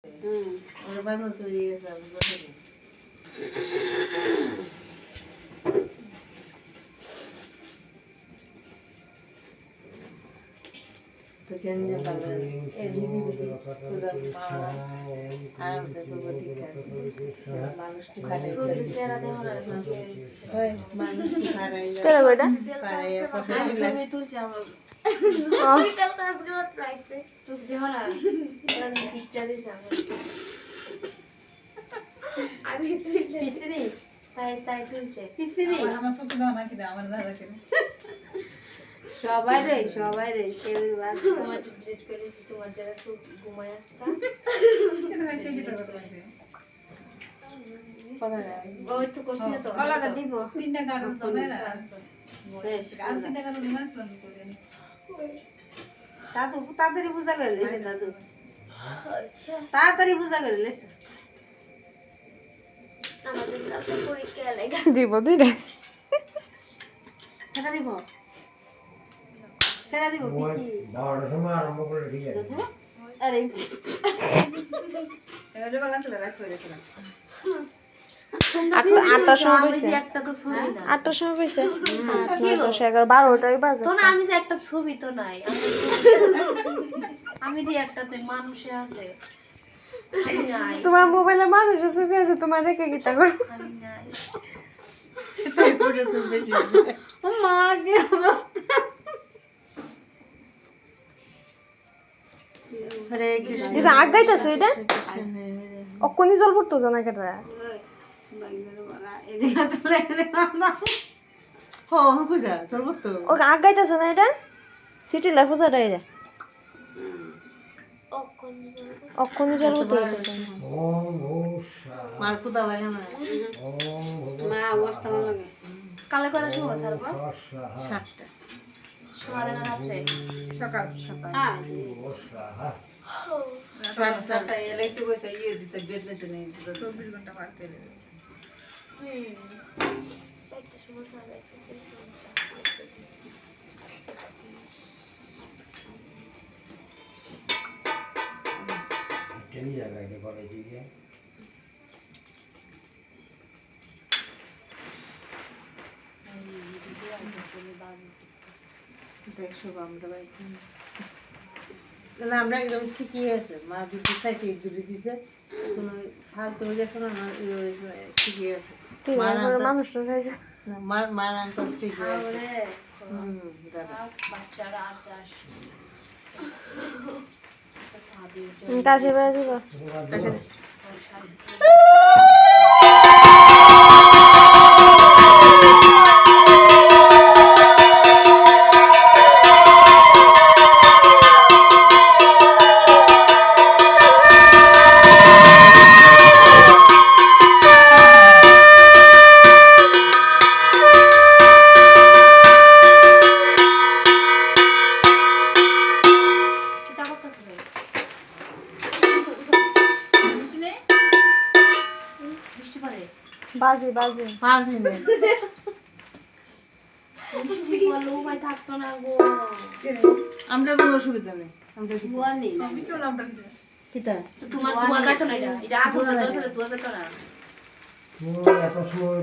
ওরা বানো তো ইয়ে যাবে বসে तो कहने वाला ए निधि विधि खुदा पावना आराम से कोई दिक्कत मानुष को खा रहे हैं सेरा दे हमारा ओए मानुष को खा रहे हैं केला बेटा खा रहे हैं আমি ছবি তুলছি আমার হসপিটাল কাজ করে রাখছে সুখ দে হলা এরা দিন পিকচার দিছে আমি পিছনে তাই তাই তুলছে পিছনে আমার ছবি দাও না কি দাও আমার দাদা কে সবাই রে কেউ বাদ তোমার ডিলিট করেছি তোমার যারা সব ঘুমায় আসতা এটা দেখে কি করতে লাগবে पता है ওই তো করছি না তো কলাটা দিব তিনটা কার্টুন তো মেরা শেষ আর তিনটা কার্টুন না ফোন করে দাদু তাড়াতাড়ি পূজা করে লেছে দাদু আচ্ছা তাড়াতাড়ি পূজা করে লেছে আমাদের কাছে পরীক্ষা লাগা দিব দিরে টাকা দিব পিসি দাদু আরে এবারে বাগান চলে রাখতে হয়েছিল আটটার সময় আমি পাইছে যে একটা তো ছবি না আটটার সময় পাইছে 8 9 10 11 12টাই বাজে তো না আমি যে একটা ছবি তো নাই আমি যে একটাতে মানুষে আছে আমি নাই তোমার মোবাইলে মানুষের ছবি আছে তোমার রেখে গিতা করো আমি নাই ताई फोटो तो बेची ও মা কি অবস্থা हरे कृष्ण এই যে আগ গাইতাছে এটা অকনি জল পড়তো জানা কেটা हो हम पूजा चल तो ও আগ গাইতাছে না এটা সিটি লাইফ পূজাটা এটা অকনি জল পড়তো मार खुदा लगा ना মা অবস্থা লাগে কালে করার সময় ছাড়বো 7টা সকালে না রাত্রে সকাল হ্যাঁ 7টা ইলেকট্রিক কইছে ইয়ে দিতে বেদ নিতে নেই 24 ঘন্টা পার করে দেবে চারটার সময় ছাড়বে দেখো আমরা ভাই না আমরা একদম ঠিকই আছে মা দুটো খাইতে দুটো দিছে কোনো ফালতু হয়ে গেছে না ঠিকই আছে মানুষটা খাইছে না মার আঙ্কল ঠিক আছে আরে দাদা বাচ্চারা আর চাষ কাশি বাই দিব বাজে 5 মিনিট বৃষ্টি বলো ভাই থাকতো না গো আমরা কোনো অসুবিধা নেই আমরা বুয়া নেই আমি চলাম কিটা তোমার বুয়া যাইতো না এটা আগুন তো আসলে তুয়া যাইতো না এত সময়